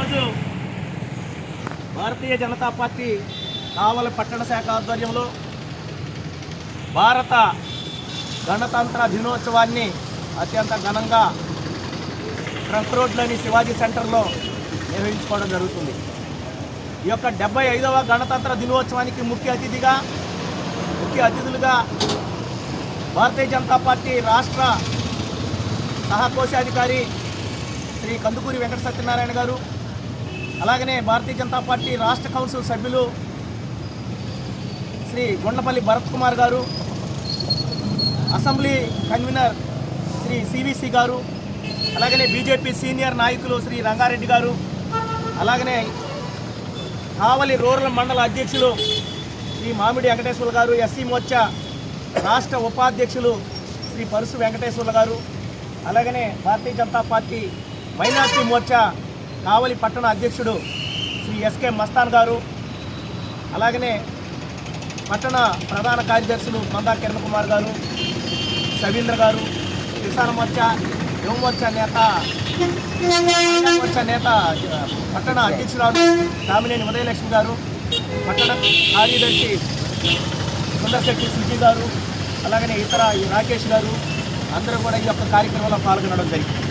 ఈరోజు భారతీయ జనతా పార్టీ కావలి పట్టణ శాఖ ఆధ్వర్యంలో భారత గణతంత్ర దినోత్సవాన్ని అత్యంత ఘనంగా ట్రంక్ రోడ్లోని శివాజీ సెంటర్లో నిర్వహించుకోవడం జరుగుతుంది. ఈ యొక్క 75వ గణతంత్ర దినోత్సవానికి ముఖ్య అతిథులుగా భారతీయ జనతా పార్టీ రాష్ట్ర సహకోశాధికారి శ్రీ కందుకూరి వెంకట సత్యనారాయణ గారు, అలాగనే భారతీయ జనతా పార్టీ రాష్ట్ర కౌన్సిల్ సభ్యులు శ్రీ గుండ్లపల్లి భరత్ కుమార్ గారు, అసెంబ్లీ కన్వీనర్ శ్రీ సివిసి గారు, అలాగనే బీజేపీ సీనియర్ నాయకులు శ్రీ రంగారెడ్డి గారు, అలాగనే కావలి రూరల్ మండల అధ్యక్షులు శ్రీ మామిడి వెంకటేశ్వర్లు గారు, ఎస్సీ మోర్చా రాష్ట్ర ఉపాధ్యక్షులు శ్రీ పరుసు వెంకటేశ్వర్లు గారు, అలాగనే భారతీయ జనతా పార్టీ మైనార్టీ మోర్చా కావలి పట్టణ అధ్యక్షుడు శ్రీ ఎస్కే మస్తాన్ గారు, అలాగనే పట్టణ ప్రధాన కార్యదర్శులు మందా కిరణ్ కుమార్ గారు, సవీంద్ర గారు, కిసాన్ మోర్చా యువమోర్చా నేత పట్టణ అధ్యక్షురాలు కామినేని ఉదయలక్ష్మి గారు, పట్టణ కార్యదర్శి సుందర్శెట్టి సుజీ గారు, అలాగనే ఇతర రాకేష్ గారు అందరూ కూడా ఈ యొక్క కార్యక్రమంలో పాల్గొనడం జరిగింది.